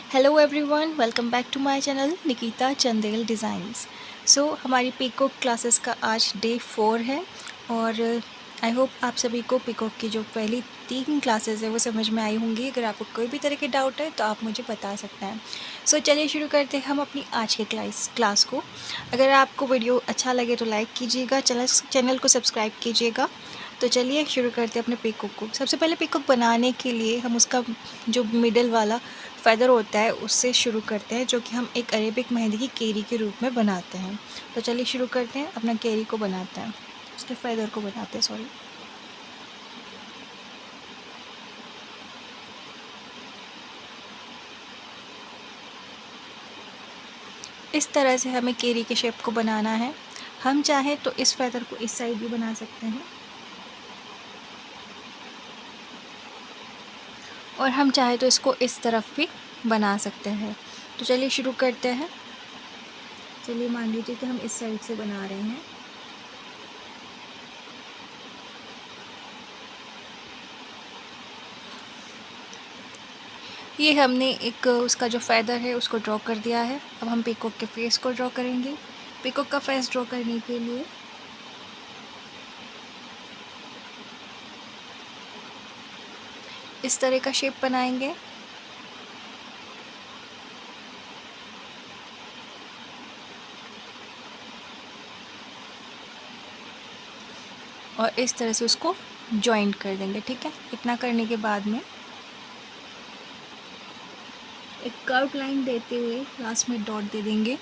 Hello everyone, welcome back to my channel Nikita Chandel designs. हमारी peacock classes का आज day 4 है और आई होप आप सभी को पीकॉक की जो पहली 3 क्लासेस है वो समझ में आई होंगी। अगर आपको कोई भी तरह की डाउट है तो आप मुझे बता सकते हैं। चलिए शुरू करते हैं हम अपनी आज के क्लास को। अगर आपको वीडियो अच्छा लगे तो लाइक कीजिएगा, चैनल को सब्सक्राइब कीजिएगा। तो चलिए शुरू करते हैं अपने पीकॉक को। सबसे पहले पीकॉक बनाने के लिए हम उसका जो मिडल वाला फ़ेदर होता है उससे शुरू करते हैं, जो कि हम एक अरेबिक मेहंदी की केरी के रूप में बनाते हैं। तो चलिए शुरू करते हैं, अपना केरी को बनाते हैं, उसके फ़ेदर को बनाते हैं, सॉरी। इस तरह से हमें केरी के शेप को बनाना है। हम चाहें तो इस फ़ेदर को इस साइड भी बना सकते हैं और हम चाहें तो इसको इस तरफ भी बना सकते हैं। तो चलिए शुरू करते हैं। चलिए मान लीजिए कि हम इस साइड से बना रहे हैं। ये हमने एक उसका जो फ़ेदर है उसको ड्रॉ कर दिया है। अब हम पीकॉक के फेस को ड्रॉ करेंगे। पीकॉक का फेस ड्रॉ करने के लिए इस तरह का शेप बनाएंगे। और इस तरह से उसको जॉइंट कर देंगे, ठीक है। इतना करने के बाद में एक कर्व लाइन देते हुए लास्ट में डॉट दे देंगे,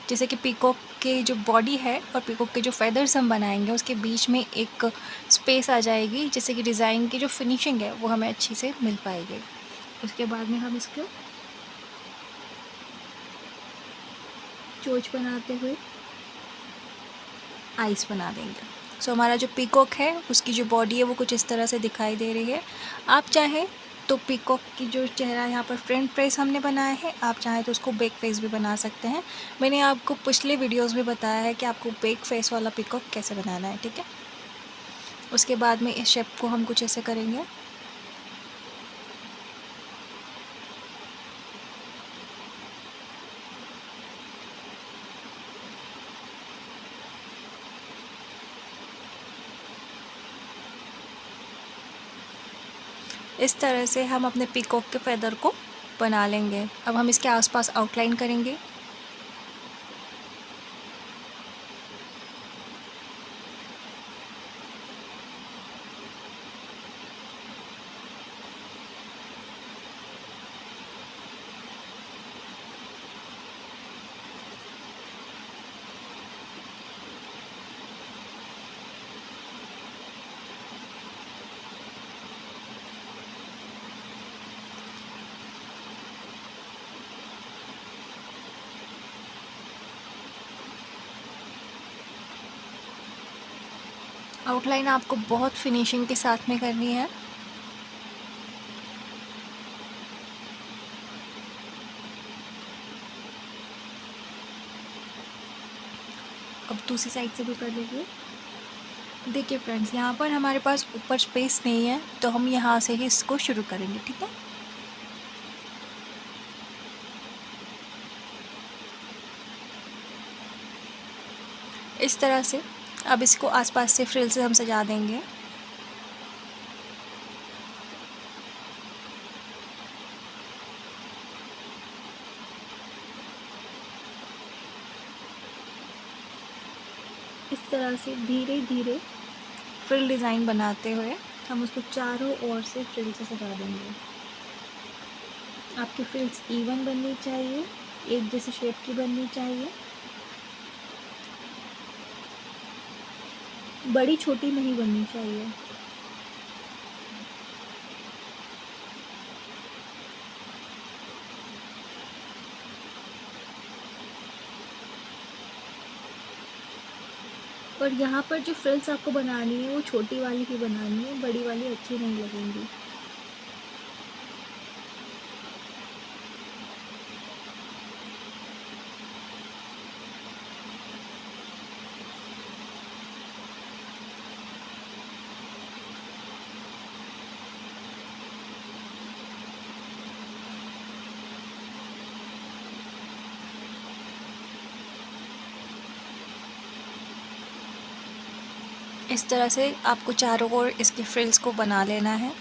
जैसे कि पीकॉक के जो बॉडी है और पीकॉक के जो फेदर्स हम बनाएंगे उसके बीच में एक स्पेस आ जाएगी, जिससे कि डिज़ाइन की जो फिनिशिंग है वो हमें अच्छी से मिल पाएगी। उसके बाद में हम इसको चोंच बनाते हुए आइस बना देंगे। हमारा जो पीकॉक है उसकी जो बॉडी है वो कुछ इस तरह से दिखाई दे रही है। आप चाहें तो पीकॉक की जो चेहरा यहाँ पर फ्रंट फेस हमने बनाया है, आप चाहें तो उसको बैक फेस भी बना सकते हैं। मैंने आपको पिछले वीडियोस में बताया है कि आपको बैक फेस वाला पीकॉक कैसे बनाना है, ठीक है। उसके बाद में इस शेप को हम कुछ ऐसे करेंगे। इस तरह से हम अपने पीकॉक के फेदर को बना लेंगे। अब हम इसके आसपास आउटलाइन करेंगे। आउटलाइन आपको बहुत फिनिशिंग के साथ में करनी है। अब दूसरी साइड से भी कर लीजिए। देखिए फ्रेंड्स, यहाँ पर हमारे पास ऊपर स्पेस नहीं है तो हम यहाँ से ही इसको शुरू करेंगे, ठीक है। इस तरह से अब इसको आसपास से फ्रिल से हम सजा देंगे। इस तरह से धीरे धीरे फ्रिल डिज़ाइन बनाते हुए हम उसको चारों ओर से फ्रिल से सजा देंगे। आपकी फ्रिल्स इवन बननी चाहिए, एक जैसी शेप की बननी चाहिए, बड़ी छोटी नहीं बननी चाहिए। और यहाँ पर जो फ्रिल्स आपको बनानी है वो छोटी वाली ही बनानी है, बड़ी वाली अच्छी नहीं लगेंगी। इस तरह से आपको चारों ओर इसके फ्रिल्स को बना लेना है।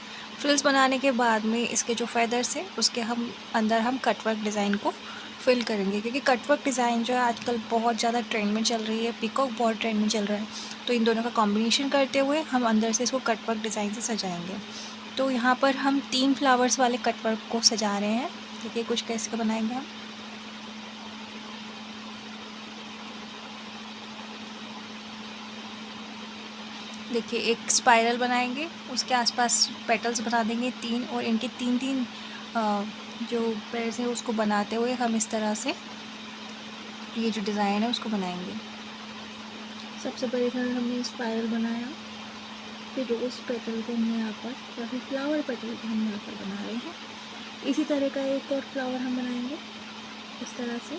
फ्रिल्स बनाने के बाद में इसके जो फेदर्स हैं उसके अंदर हम कटवर्क डिज़ाइन को फिल करेंगे, क्योंकि कटवर्क डिज़ाइन जो है आजकल बहुत ज़्यादा ट्रेंड में चल रही है, पीकॉक बहुत ट्रेंड में चल रहा है। तो इन दोनों का कॉम्बिनेशन करते हुए हम अंदर से इसको कटवर्क डिज़ाइन से सजाएंगे। तो यहाँ पर हम 3 फ्लावर्स वाले कटवर्क को सजा रहे हैं। देखिए कुछ कैसे बनाएंगे हम। देखिए एक स्पाइरल बनाएंगे, उसके आसपास पेटल्स बना देंगे 3, और इनके 3-3 जो पेयर्स हैं उसको बनाते हुए हम इस तरह से ये जो डिज़ाइन है उसको बनाएंगे। सबसे पहले हमने स्पाइरल बनाया, फिर रोज़ पेटल को हमने यहाँ पर, या फिर फ्लावर पेटल को हम यहाँ पर बना रहे हैं। इसी तरह का एक और फ्लावर हम बनाएंगे इस तरह से।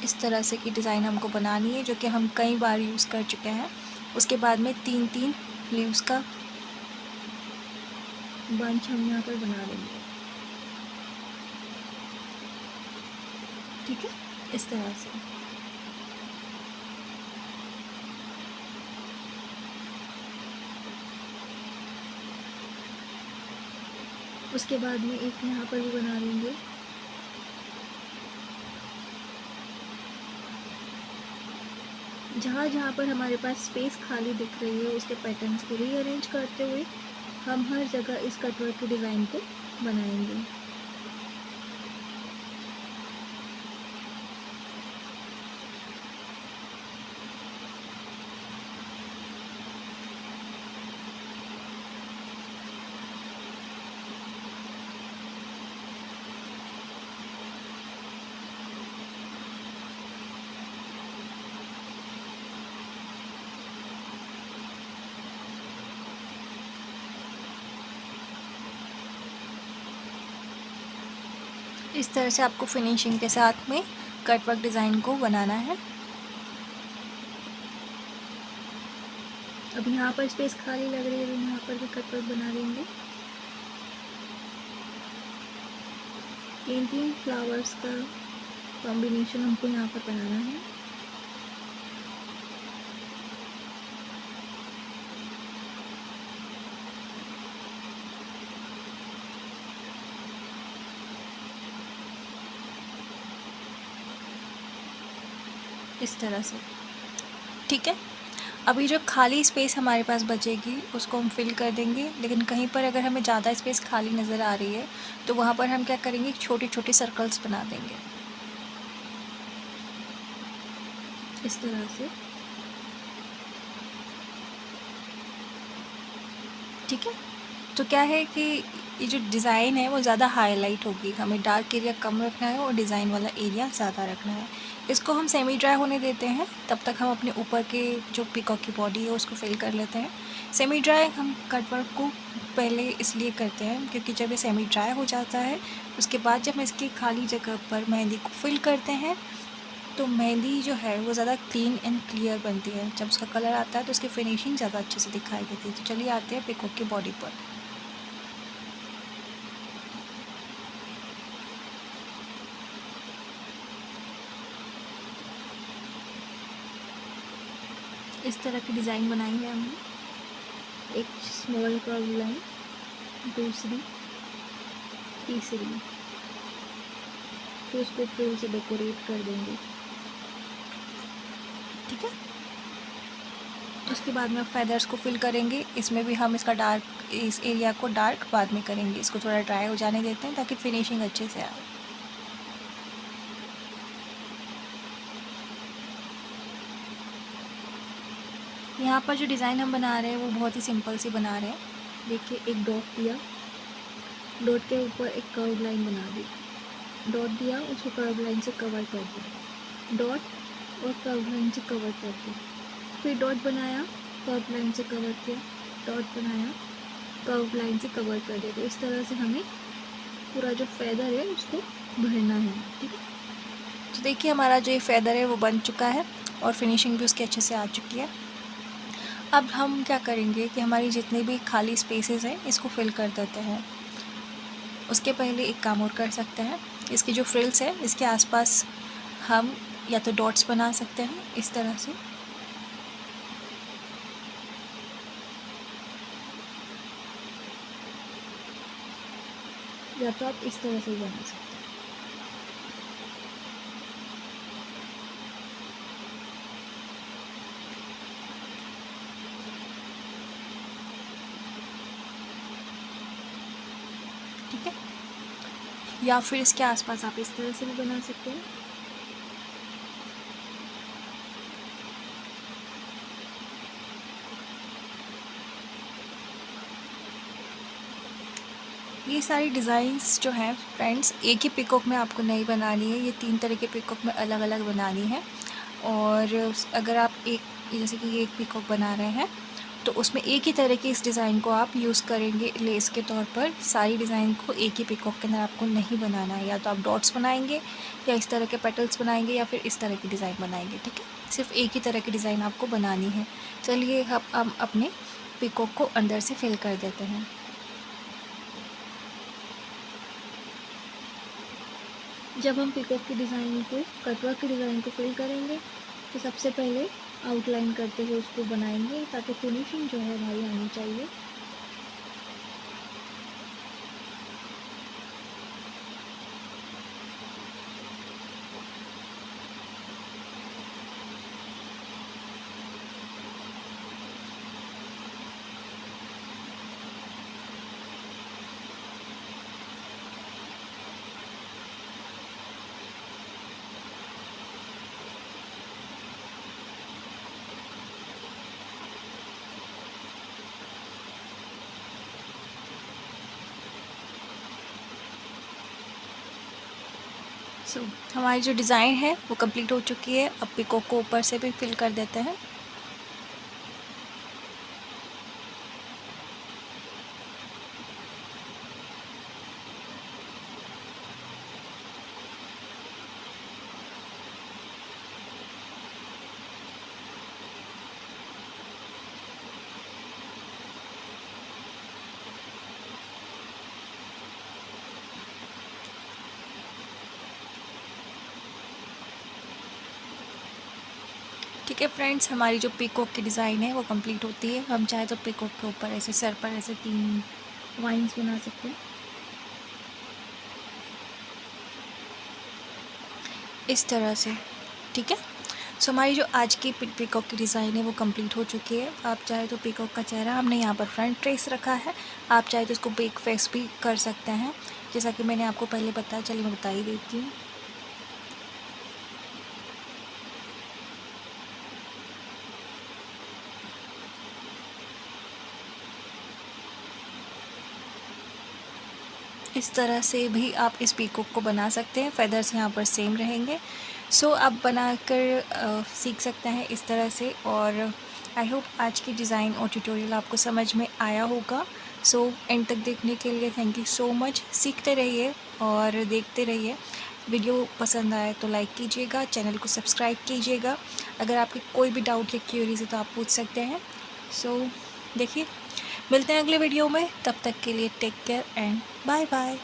इस तरह से की डिज़ाइन हमको बनानी है, जो कि हम कई बार यूज़ कर चुके हैं। उसके बाद में 3-3 लीव्स का बंच हम यहाँ पर बना देंगे, ठीक है, इस तरह से। उसके बाद में एक यहाँ पर भी बना देंगे। जहाँ जहाँ पर हमारे पास स्पेस खाली दिख रही है उसके पैटर्न्स को रीअरेंज करते हुए हम हर जगह इस कटवर्क के डिज़ाइन को बनाएंगे। इस तरह से आपको फिनिशिंग के साथ में कटवर्क डिज़ाइन को बनाना है। अब यहाँ पर स्पेस खाली लग रही है तो यहाँ पर भी कटवर्क बना देंगे। 3-3 फ्लावर्स का कॉम्बिनेशन हमको यहाँ पर बनाना है। इस तरह से, ठीक है। अभी जो खाली स्पेस हमारे पास बचेगी उसको हम फिल कर देंगे, लेकिन कहीं पर अगर हमें ज़्यादा स्पेस खाली नज़र आ रही है तो वहाँ पर हम क्या करेंगे, छोटे छोटे सर्कल्स बना देंगे इस तरह से, ठीक है। तो क्या है कि ये जो डिज़ाइन है वो ज़्यादा हाईलाइट होगी, हमें डार्क एरिया कम रखना है और डिज़ाइन वाला एरिया ज़्यादा रखना है। इसको हम सेमी ड्राई होने देते हैं, तब तक हम अपने ऊपर के जो पीकॉक की बॉडी है उसको फिल कर लेते हैं। सेमी ड्राई हम कटवर्क को पहले इसलिए करते हैं क्योंकि जब ये सेमी ड्राई हो जाता है उसके बाद जब हम इसकी खाली जगह पर मेहंदी को फिल करते हैं तो मेहंदी जो है वो ज़्यादा क्लीन एंड क्लियर बनती है। जब उसका कलर आता है तो उसकी फिनिशिंग ज़्यादा अच्छे से दिखाई देती है। तो चलिए आते हैं पीकॉक की बॉडी पर। इस तरह की डिज़ाइन बनाई है हमने, एक स्मॉल कर्व लाइन, दूसरी, तीसरी, फिर उसको फूल से डेकोरेट कर देंगे, ठीक है। उसके बाद में फेदर्स को फिल करेंगे। इसमें भी हम इसका डार्क, इस एरिया को डार्क बाद में करेंगे। इसको थोड़ा ड्राई हो जाने देते हैं ताकि फिनिशिंग अच्छे से आए। यहाँ पर जो डिज़ाइन हम बना रहे हैं वो बहुत ही सिंपल सी बना रहे हैं। देखिए एक डॉट दिया, डॉट के ऊपर एक कर्व लाइन बना दी, डॉट दिया, उसको कर्व लाइन से कवर कर दिया, डॉट और कर्व लाइन से कवर कर दिया, फिर डॉट बनाया, कर्व लाइन से कवर किया, डॉट बनाया, कर्व लाइन से कवर कर दिया। तो इस तरह से हमें पूरा जो फेदर है उसको भरना है, ठीक है। तो देखिए हमारा जो ये फेदर है वो बन चुका है और फिनिशिंग भी उसकी अच्छे से आ चुकी है। अब हम क्या करेंगे कि हमारी जितनी भी खाली स्पेसेस हैं इसको फिल कर देते हैं। उसके पहले एक काम और कर सकते हैं, इसकी जो फ्रिल्स है इसके आसपास हम या तो डॉट्स बना सकते हैं इस तरह से। या तो आप इस तरह से बना सकते हैं। ठीक है, या फिर इसके आसपास आप इस तरह से भी बना सकते हैं। ये सारी डिज़ाइंस जो हैं फ्रेंड्स, एक ही पिकॉक में आपको नहीं बनानी है, ये 3 तरह के पिकॉक में अलग अलग बनानी है। और अगर आप एक, जैसे कि ये एक पिकॉक बना रहे हैं, तो उसमें एक ही तरह की इस डिज़ाइन को आप यूज़ करेंगे लेस के तौर पर। सारी डिज़ाइन को एक ही पिकॉक के अंदर आपको नहीं बनाना है, या तो आप डॉट्स बनाएंगे, या इस तरह के पेटल्स बनाएंगे, या फिर इस तरह की डिज़ाइन बनाएंगे। ठीक है, सिर्फ एक ही तरह की डिज़ाइन आपको बनानी है। चलिए हम अपने पिकॉक को अंदर से फिल कर देते हैं। जब हम पिकॉक की डिज़ाइन को, कटवर्क की डिज़ाइन को फिल करेंगे, तो सबसे पहले आउटलाइन करते हुए उसको बनाएंगे, ताकि फिनिशिंग जो है हमारी आनी चाहिए। हमारी जो डिज़ाइन है वो कंप्लीट हो चुकी है। अब पिकॉक को ऊपर से भी फिल कर देते हैं। ठीक है फ्रेंड्स, हमारी जो पीकॉक की डिज़ाइन है वो कंप्लीट होती है। हम चाहे तो पीकॉक के ऊपर ऐसे सर पर ऐसे 3 वाइन्स बना सकते हैं इस तरह से। ठीक है, सो हमारी जो आज की पीकॉक की डिज़ाइन है वो कंप्लीट हो चुकी है। आप चाहे तो पीकॉक का चेहरा हमने यहाँ पर फ्रंट ट्रेस रखा है, आप चाहे तो इसको बैक फेस भी कर सकते हैं, जैसा कि मैंने आपको पहले बताया। चलिए मैं बता ही देती हूँ। इस तरह से भी आप इस पीकॉक को बना सकते हैं। फेदर्स यहाँ पर सेम रहेंगे। सो आप बनाकर सीख सकते हैं इस तरह से। और आई होप आज की डिज़ाइन और ट्यूटोरियल आपको समझ में आया होगा। सो एंड तक देखने के लिए थैंक यू सो मच। सीखते रहिए और देखते रहिए। वीडियो पसंद आए तो लाइक कीजिएगा, चैनल को सब्सक्राइब कीजिएगा। अगर आपके कोई भी डाउट या क्यूरीज है तो आप पूछ सकते हैं। सो देखिए, मिलते हैं अगले वीडियो में। तब तक के लिए take care and bye bye.